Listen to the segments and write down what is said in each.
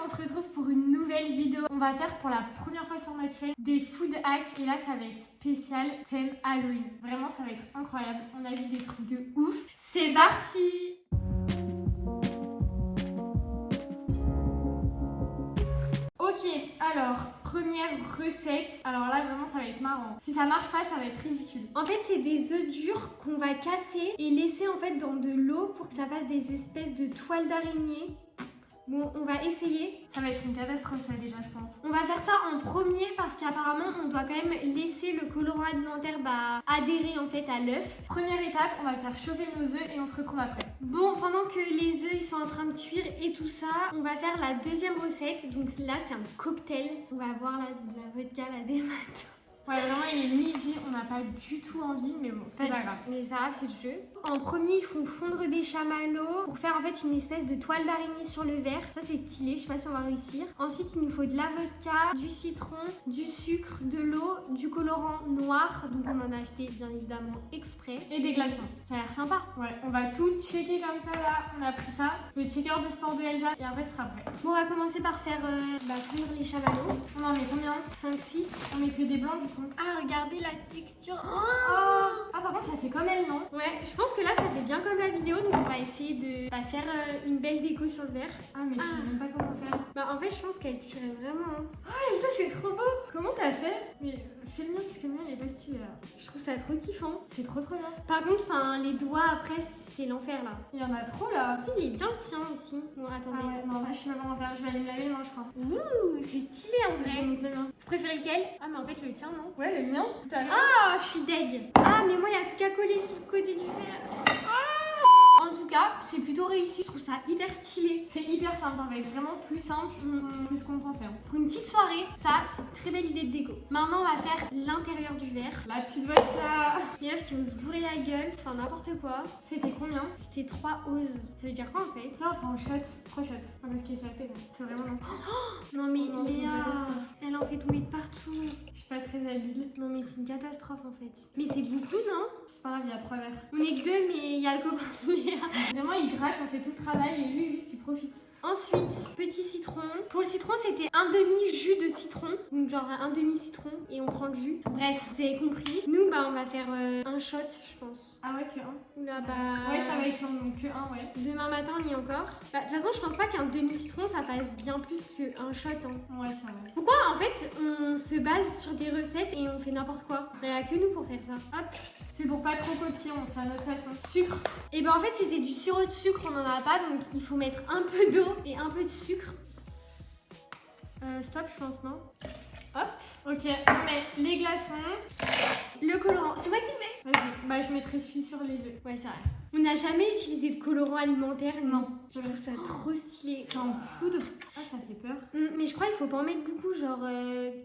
on se retrouve pour une nouvelle vidéo. On va faire pour la première fois sur notre chaîne des food hacks et là ça va être spécial thème Halloween. Vraiment ça va être incroyable, on a vu des trucs de ouf. C'est parti! Ok, alors, première recette. Alors là, vraiment, ça va être marrant. Si ça marche pas, ça va être ridicule. En fait, c'est des œufs durs qu'on va casser et laisser en fait dans de l'eau pour que ça fasse des espèces de toiles d'araignée. Bon, on va essayer. Ça va être une catastrophe ça déjà, je pense. On va faire ça en premier parce qu'apparemment, on doit quand même laisser le colorant alimentaire adhérer en fait à l'œuf. Première étape, on va faire chauffer nos œufs et on se retrouve après. Bon, pendant que les œufs ils sont en train de cuire et tout ça, on va faire la deuxième recette. Donc là, c'est un cocktail. On va avoir de la vodka là dès matin. Ouais, vraiment, il est midi, on n'a pas du tout envie, mais bon, c'est pas grave. Mais c'est pas grave, c'est le jeu. En premier, il faut fondre des chamallows pour faire en fait une espèce de toile d'araignée sur le verre. Ça, c'est stylé, je sais pas si on va réussir. Ensuite, il nous faut de la vodka, du citron, du sucre, de l'eau, du colorant noir. Donc, on en a acheté bien évidemment exprès. Et des glaçons. Ça a l'air sympa. Ouais, on va tout checker comme ça là. On a pris ça, le checker de sport de Elsa, et après, ce sera prêt. Bon, on va commencer par faire fondre les chamallows. On en met combien? 5-6. On met que des blancs du coup. Ah, regardez la texture. Ah, par contre, ça fait comme elle, non? Ouais, je pense que là, ça fait bien comme la vidéo. Donc, on va essayer de faire une belle déco sur le verre. Ah, mais je sais même pas comment faire. Bah, en fait, je pense qu'elle tirait vraiment. Ah, ça, c'est trop beau. Comment t'as fait? Mais fais le mien, parce que le mien, il est pas stylé là. Je trouve ça trop kiffant. C'est trop bien. Par contre, les doigts après, c'est l'enfer là. Il y en a trop là. Si, il est bien le tien aussi. Bon, attendez. Ah ouais, non, là, je sais pas comment faire. Je vais aller me laver les mains, je crois. Ouh, c'est stylé en vrai. Donc, les mains. Vous préférez lequel? Ah, mais en fait, le tien, non? Ouais, le mien, tout à l'heure. Ah, je suis deg. Ah, mais moi, il y a tout qu'à coller sur le côté du verre. En tout cas, c'est plutôt réussi. Je trouve ça hyper stylé. C'est hyper simple, ça va être vraiment plus simple que ce qu'on pensait. Hein. Pour une petite soirée, ça, c'est une très belle idée de déco. Maintenant, on va faire l'intérieur du verre. La petite vodka. Les meufs qui vont se bourrer la gueule, enfin n'importe quoi. C'était combien? C'était 3 oses. Ça veut dire quoi en fait? Ça, enfin, en shot. 3 shots. Ah, parce qu'il est salté, c'est vraiment long. Non mais non, c'est une Léa, catastrophe. elle en fait tomber de partout. Je suis pas très habile. Non mais c'est une catastrophe en fait. Mais c'est beaucoup, non? C'est pas grave, il y a 3 verres. On est que 2, mais il y a le copain de Léa. Vraiment, il gratte, on fait tout le travail et lui, juste, il profite. Ensuite, petit citron. Pour le citron, c'était un demi-jus de citron. Donc genre un demi-citron et on prend le jus. Bref, vous avez compris. Nous, on va faire un shot, je pense. Ah ouais, que 1. Là, Ouais, ça va être long, donc que 1, ouais. Demain matin, on y est encore. De toute façon, je pense pas qu'un demi-citron, ça fasse bien plus qu'un shot. Hein. Ouais, ça va. Pourquoi, en fait, on se base sur des recettes et on fait n'importe quoi? Il n'y a que nous pour faire ça. Hop. C'est pour pas trop copier, on fait à notre façon. Sucre. Et en fait, c'était du sirop de sucre, on en a pas, donc il faut mettre un peu d'eau et un peu de sucre. Stop, je pense, non? Hop. Ok, on met les glaçons. Le colorant, c'est moi qui le mets? Vas-y, bah je mettrai celui sur les œufs. Ouais, c'est vrai. On n'a jamais utilisé de colorant alimentaire, non. Je trouve ça trop stylé. C'est en poudre. Ah, ça fait peur. Mais je crois qu'il faut pas en mettre beaucoup, genre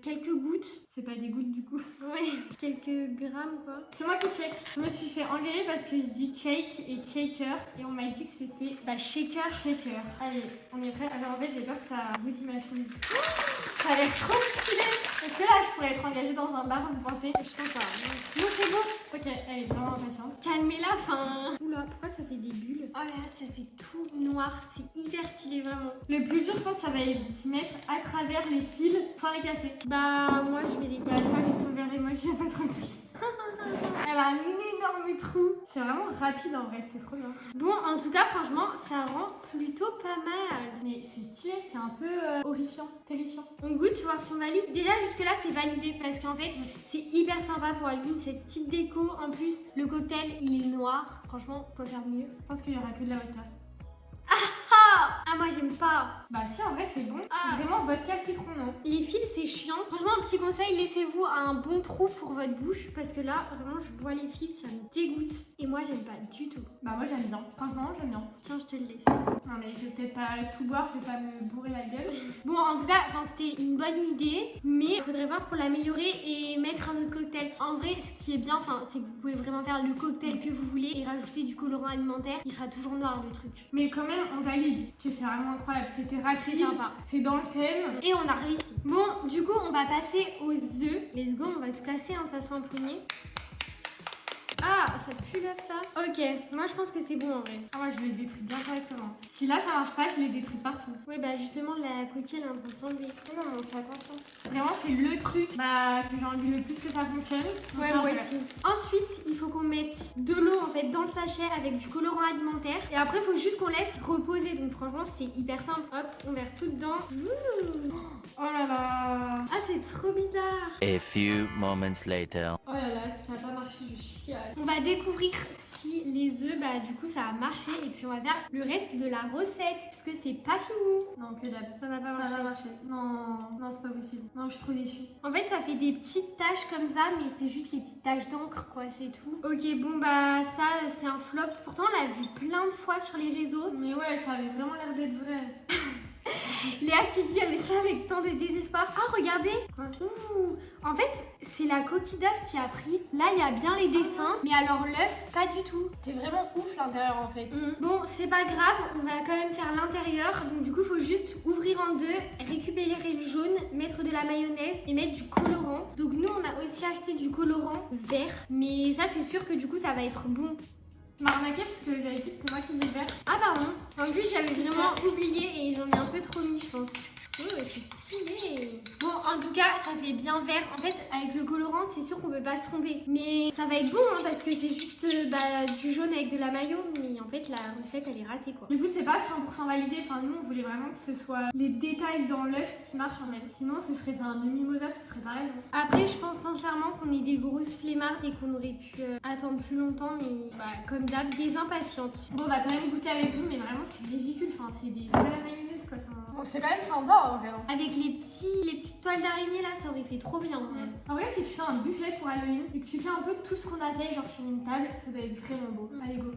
quelques gouttes. C'est pas des gouttes du coup. Ouais, quelques grammes quoi. C'est moi qui check. Je me suis fait engueuler parce que je dis shake et shaker et on m'a dit que c'était shaker. Allez, on est prêt. Alors en fait, j'ai peur que ça bousille ma chemise. Ça a l'air trop stylé. Est-ce que là, je pourrais être engagée dans un bar, vous pensez? Je pense pas. Non, c'est bon. Ok, elle est vraiment impatiente. Calmez-la, Oula, pourquoi ça fait des bulles? Oh là là, ça fait tout noir. C'est hyper stylé, vraiment. Le plus dur, je pense, ça va être d'y mettre à travers les fils sans les casser. Moi, je vais les Bah, toi, vu ton verre et moi, je viens pas trop de trucs. Elle a un énorme trou. C'est vraiment rapide en vrai, c'était trop bien. Bon, en tout cas, franchement, ça rend plutôt pas mal. Mais c'est stylé, c'est un peu horrifiant, terrifiant. On goûte, voir si on valide. Déjà, jusque-là, c'est validé parce qu'en fait, c'est hyper sympa pour Halloween, cette petite déco. En plus, le cocktail, il est noir. Franchement, on peut faire mieux. Je pense qu'il y aura que de la vodka. Ah, moi, j'aime pas. Bah si, en vrai, c'est bon. Vraiment, vodka citron, non? Les fils, c'est chiant. Franchement, un petit conseil, laissez-vous un bon trou pour votre bouche parce que là, vraiment, je bois les fils, ça me dégoûte. Et moi, j'aime pas du tout. Bah moi, j'aime bien. Franchement, j'aime bien. Tiens, je te le laisse. Non, mais je vais peut-être pas tout boire, je vais pas me bourrer la gueule. Bon, en tout cas, c'était une bonne idée, mais il faudrait voir pour l'améliorer et mettre un autre cocktail. En vrai, ce qui est bien, c'est que vous pouvez vraiment faire le cocktail que vous voulez et rajouter du colorant alimentaire. Il sera toujours noir, le truc. Mais quand même, on valide. Parce que c'est vraiment incroyable. C'était rapide. C'est sympa. C'est dans le thème. Et on a réussi. Bon, du coup, on va passer aux œufs. Let's go, on va tout casser, de toute façon, en premier. Ah, ça pue l'œuf là. Ok, moi je pense que c'est bon en vrai. Ah, moi je les détruis bien correctement. Si là ça marche pas, je les détruis partout. Ouais, bah justement, la coquille elle est en train de s'enlever. Non, on fait attention. Vraiment, c'est le truc que j'ai envie le plus que ça fonctionne. Ouais, moi aussi. Ensuite, il faut qu'on mette de l'eau en fait dans le sachet avec du colorant alimentaire. Et après, il faut juste qu'on laisse reposer. Donc franchement, c'est hyper simple. Hop, on verse tout dedans. Ouh. Oh là là. Ah, c'est trop bizarre. A few moments later. Oh là là, si ça n'a pas marché, je chiale. On va découvrir si les œufs, bah du coup, ça a marché. Et puis on va faire le reste de la recette parce que c'est pas fini. Non, que dalle. Ça va pas Ça marcher. va marcher. Non, c'est pas possible. Non, je suis trop déçue. En fait, ça fait des petites taches comme ça, mais c'est juste les petites taches d'encre, quoi, c'est tout. Ok, bon, bah, ça, c'est un flop. Pourtant, on l'a vu plein de fois sur les réseaux. Mais ouais, ça avait vraiment l'air d'être vrai. Léa qui dit, ah, mais ça avec tant de désespoir. Ah, regardez. Ouh. En fait, c'est la coquille d'œuf qui a pris. Là, il y a bien les dessins, mais alors l'œuf, pas du tout. C'était vraiment ouf l'intérieur en fait. Bon, c'est pas grave, on va quand même faire l'intérieur. Donc du coup, il faut juste ouvrir en deux, récupérer le jaune, mettre de la mayonnaise et mettre du colorant. Donc nous, on a aussi acheté du colorant vert. Mais ça, c'est sûr que du coup, ça va être bon. Je m'as arnaqué parce que j'avais dit que c'était moi qui faisais le vert. Ah pardon. En plus, j'avais vraiment oublié et j'en ai un peu trop mis, je pense. Oh, c'est stylé. Bon, en tout cas, ça fait bien vert. En fait, avec le colorant, c'est sûr qu'on peut pas se tromper. Mais ça va être bon, hein, parce que c'est juste du jaune avec de la mayo. Mais en fait, la recette, elle est ratée, quoi. Du coup, c'est pas 100% validé. Enfin, nous, on voulait vraiment que ce soit les détails dans l'œuf qui marchent en fait. Sinon, ce serait un mimosa, ce serait pareil. Après, je pense sincèrement qu'on est des grosses flemmardes et qu'on aurait pu attendre plus longtemps. Mais comme d'hab, des impatientes. Bon, on va quand même goûter avec vous, mais vraiment, c'est ridicule. Enfin, c'est des de la mayonnaise, quoi. Enfin, bon, c'est quand même sympa, en vrai. Avec les petites toiles d'araignée, là, ça aurait fait trop bien. En vrai, si tu fais un buffet pour Halloween et que tu fais un peu tout ce qu'on a fait, genre sur une table, ça doit être vraiment beau. Allez, go.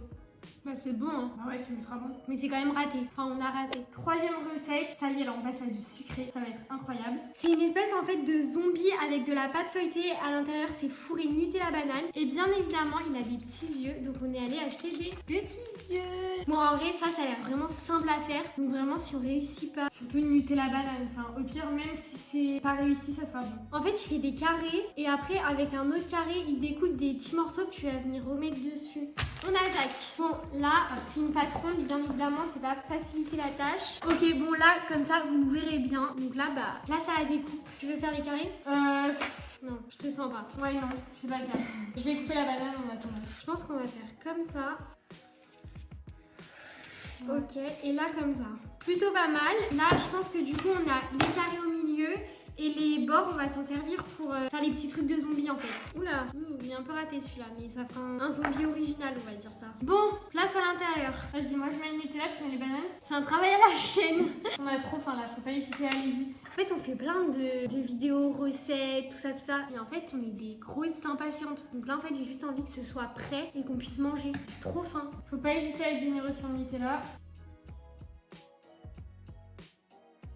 Bah, c'est bon, hein. Ah ouais, c'est ultra bon. Mais c'est quand même raté. Enfin, on a raté. Troisième recette, ça y est, là, on passe à du sucré. Ça va être incroyable. C'est une espèce en fait de zombie avec de la pâte feuilletée. À l'intérieur, c'est fourré Nutella banane. Et bien évidemment, il a des petits yeux. Donc, on est allé acheter des petits yeux. Bon, en vrai, ça a l'air vraiment simple à faire. Donc, vraiment, si on réussit pas. Surtout une Nutella banane. Enfin, au pire, même si c'est pas réussi, ça sera bon. En fait, il fait des carrés. Et après, avec un autre carré, il découpe des petits morceaux que tu vas venir remettre dessus. On attaque. Bon, là, c'est une pâte ronde, bien évidemment, c'est pas faciliter la tâche. Ok, bon, là, comme ça, vous nous verrez bien. Donc là, place à la découpe. Tu veux faire les carrés? Non, je te sens pas. Ouais, non, je vais pas le faire. Je vais couper la banane en attendant. Je pense qu'on va faire comme ça. Ok, et là, comme ça. Plutôt pas mal. Là, je pense que du coup, on a les carrés au milieu. Et les bords, on va s'en servir pour faire les petits trucs de zombies en fait. Oula, il est un peu raté celui-là, mais ça fera un zombie original, on va dire ça. Bon, place à l'intérieur. Vas-y, moi je mets le Nutella, tu mets les bananes. C'est un travail à la chaîne. On a trop faim là, faut pas hésiter à aller vite. En fait, on fait plein de vidéos, recettes, tout ça, tout ça. Et en fait, on est des grosses impatientes. Donc là, en fait, j'ai juste envie que ce soit prêt et qu'on puisse manger. J'ai trop faim. Faut pas hésiter à être généreux sur le Nutella.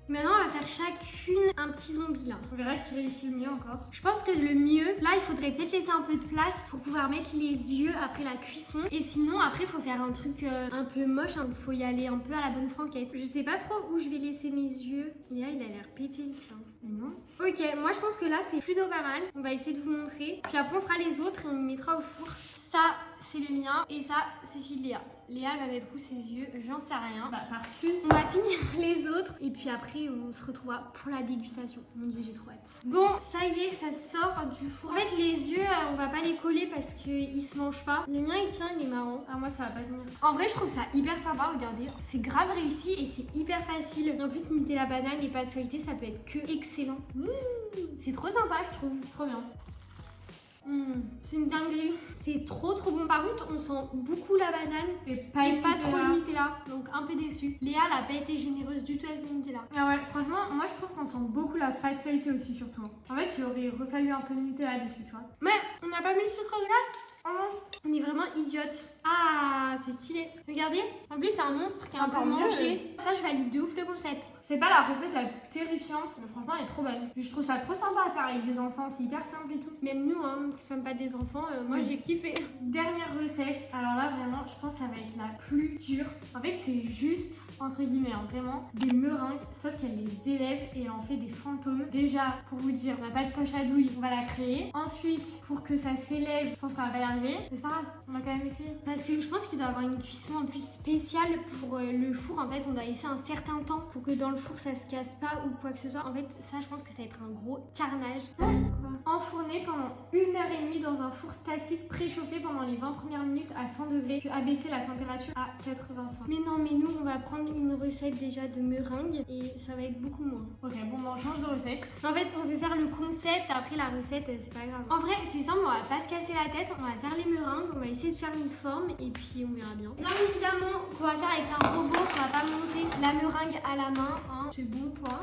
Maintenant, on va faire chacune un petit zombie là. On verra qui réussit le mieux encore. Je pense que le mieux, là, il faudrait peut-être laisser un peu de place pour pouvoir mettre les yeux après la cuisson. Et sinon, après, il faut faire un truc un peu moche. Il faut y aller un peu à la bonne franquette. Je sais pas trop où je vais laisser mes yeux. Et là, il a l'air pété le tien. Mais non. Ok, moi, je pense que là, c'est plutôt pas mal. On va essayer de vous montrer. Puis après, on fera les autres et on les mettra au four. Ça, c'est le mien. Et ça, c'est celui de Léa. Léa va mettre où ses yeux? J'en sais rien. Par-dessus. On va finir les autres. Et puis après, on se retrouvera pour la dégustation. Mon Dieu, j'ai trop hâte. Bon, ça y est, ça sort du four. En fait, les yeux, on va pas les coller parce qu'ils se mangent pas. Le mien, il tient, il est marrant. Ah, moi, ça va pas venir. En vrai, je trouve ça hyper sympa. Regardez, c'est grave réussi et c'est hyper facile. En plus, Nutella banane et pâte feuilletée, ça peut être que excellent. C'est trop sympa, je trouve. Trop bien. C'est une dinguerie. C'est trop bon. Par contre, on sent beaucoup la banane Et pas trop le Nutella. Donc un peu déçue. Léa, elle a pas été généreuse du tout avec le Nutella. Ah ouais, franchement, moi je trouve qu'on sent beaucoup la pâte feuilletée aussi, surtout. En fait, il aurait refallu un peu de Nutella dessus, tu vois. Mais on n'a pas mis le sucre glace. On est vraiment idiote. Ah, c'est stylé. Regardez. En plus, c'est un monstre qui est un peu encore mieux. mangé. Ça, je valide de ouf le concept. C'est pas la recette la plus terrifiante, mais franchement, elle est trop bonne. Je trouve ça trop sympa à faire avec des enfants, c'est hyper simple et tout. Même nous, hein, qui ne sommes pas des enfants, moi Oui. j'ai kiffé. Dernière recette, alors là vraiment je pense que ça va être la plus dure. En fait c'est juste entre guillemets hein, vraiment des meringues sauf qu'elle les élève et elle en fait des fantômes. Déjà pour vous dire on n'a pas de poche à douille, on va la créer. Ensuite pour que ça s'élève, je pense qu'on va pas y arriver. Mais c'est pas grave, on va quand même essayer. Parce que je pense qu'il doit y avoir une cuisson en plus spéciale pour le four. En fait on doit laisser un certain temps pour que dans le four ça se casse pas ou quoi que ce soit. En fait ça je pense que ça va être un gros carnage. Enfourner pendant 1h30 dans un four statique préchauffé pendant les 20 premières minutes à 100 degrés, puis abaisser la température à 85. Mais non, mais nous on va prendre une recette déjà de meringue et ça va être beaucoup moins. Ok, bon, on change de recette. En fait, on veut faire le concept, après la recette, c'est pas grave. En vrai, c'est simple, on va pas se casser la tête, on va faire les meringues, on va essayer de faire une forme et puis on verra bien. Bien évidemment, qu'on va faire avec un robot, on va pas monter la meringue à la main, hein. C'est bon quoi.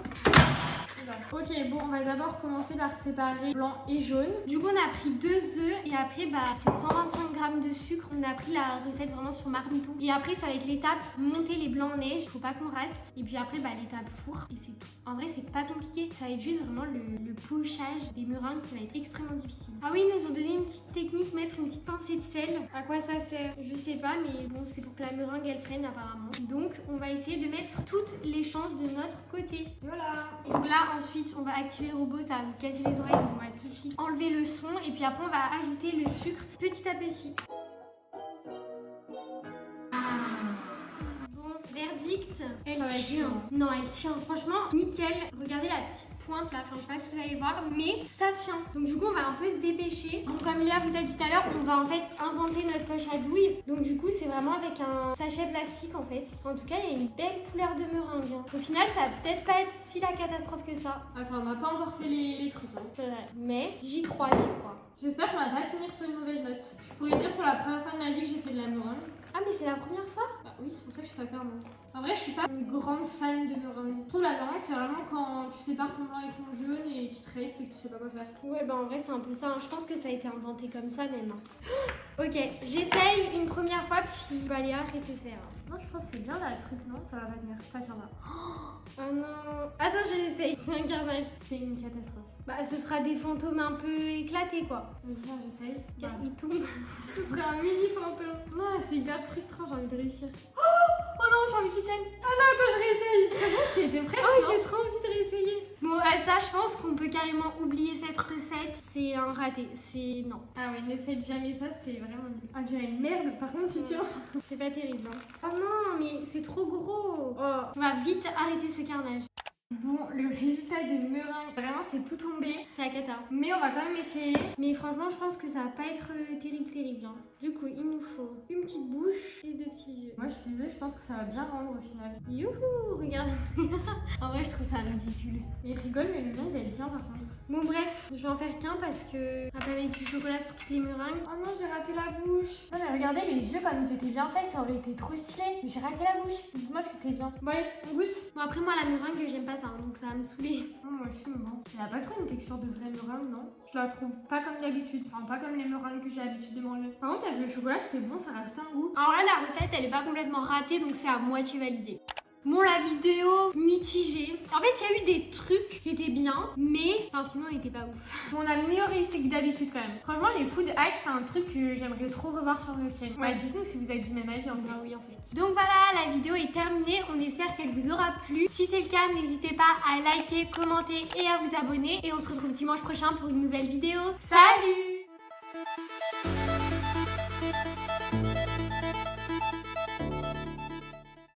Ok, bon, on va d'abord commencer par séparer blanc et jaune. Du coup, on a pris 2 œufs et après, bah, c'est 125 g de sucre. On a pris la recette vraiment sur marmiton. Et après, ça va être l'étape monter les blancs en neige. Faut pas qu'on rate. Et puis après, bah, l'étape four. Et c'est tout. En vrai, c'est pas compliqué. Ça va être juste vraiment le pochage des meringues qui va être extrêmement difficile. Ah oui, ils nous ont donné une petite technique, mettre une petite pincée de sel. À quoi ça sert? Je sais pas, mais bon, c'est pour que la meringue elle prenne apparemment. Donc, on va essayer de mettre toutes les chances de notre côté. Voilà. Donc là, ensuite, on va activer le robot, ça va vous casser les oreilles, donc on va tout de suite enlever le son et puis après on va ajouter le sucre petit à petit. Bon, verdict, elle tient. Non, elle tient, franchement, nickel. Regardez la petite pointe là, enfin je sais pas si vous allez voir, mais ça tient. Donc du coup, on va un peu se dépêcher. Donc comme Léa vous a dit tout à l'heure, on va en fait inventer notre poche à douille. Donc du coup, c'est vraiment avec un sachet plastique en fait. En tout cas, il y a une belle couleur de meringue. Hein. Au final, ça va peut-être pas être si la catastrophe que ça. Attends, on n'a pas encore fait les trucs. Hein. C'est vrai. Mais j'y crois, j'y crois. J'espère qu'on va pas finir sur une mauvaise note. Je pourrais dire pour la première fois de ma vie que j'ai fait de la meringue. Ah mais c'est la première fois? Bah oui, c'est pour ça que je préfère moi. En vrai, je suis pas une grande fan de meringue. Je trouve la meringue, c'est vraiment quand tu sépares ton blanc et ton jaune et qu'il te reste et que tu sais pas quoi faire. Ouais, bah en vrai, c'est un peu ça. Hein. Je pense que ça a été inventé comme ça même. Ok, j'essaye une première fois, puis bah Léa, arrêtez ça. Non, je pense que c'est bien là, le truc, non? Ça va pas tenir. Ça tiendra. Oh non. Attends, j'essaye. C'est un carnage. C'est une catastrophe. Bah, ce sera des fantômes un peu éclatés, quoi. Vas-y, j'essaye. Il tombe. Ce serait un mini fantôme. Non, c'est hyper frustrant, j'ai envie de réussir. Oh non, j'ai envie qu'il tienne. Oh non, attends, je réessaye. C'était presque. Oh, non j'ai trop envie de réessayer. Bon, ça, je pense qu'on peut carrément oublier cette recette. C'est un raté. C'est non. Ah ouais, ne faites jamais ça, c'est vraiment nul. On dirait une merde, par contre, tu tiens. C'est pas terrible. Hein. Oh non, mais c'est trop gros. Oh. On va vite arrêter ce carnage. Bon, le résultat des meringues, vraiment, c'est tout tombé. C'est la cata. Mais on va quand même essayer. Mais franchement, je pense que ça va pas être terrible. Hein. Du coup, il nous faut une petite bouche et 2 petits yeux. Moi, je suis désolée, je pense que ça va bien rendre au final. Youhou, regarde. En vrai, je trouve ça ridicule. Mais rigole, mais le mien, il va être bien par contre. Bon, bref, je vais en faire qu'un parce que on va pas mettre du chocolat sur toutes les meringues. Oh non, j'ai raté la bouche. Non, mais regardez les yeux comme ils étaient bien faits, ça aurait été trop stylé. Mais j'ai raté la bouche. Dites-moi que c'était bien. Bon, allez, on goûte. Bon, après, moi, la meringue, j'aime pas ça, hein, donc ça va me saouler. Oh, moi aussi, mais bon. Elle a pas trop une texture de vraie meringue, non? Je la trouve pas comme d'habitude. Enfin, pas comme les meringues que j'ai l'habitude de manger. Par contre, avec le chocolat, c'était bon, ça rajoute un goût. En vrai, la recette, elle est pas complètement ratée, donc c'est à moitié validé. Bon, la vidéo mitigée. En fait, il y a eu des trucs qui étaient bien, mais enfin, sinon, elle était pas ouf. Bon, on a mieux réussi que d'habitude quand même. Franchement, les food hacks, c'est un truc que j'aimerais trop revoir sur notre chaîne. Ouais, dites-nous si vous avez du même avis en fait. Ah oui, en fait. Donc voilà, la vidéo est terminée. On espère qu'elle vous aura plu. Si c'est le cas, n'hésitez pas à liker, commenter et à vous abonner. Et on se retrouve dimanche prochain pour une nouvelle vidéo. Salut!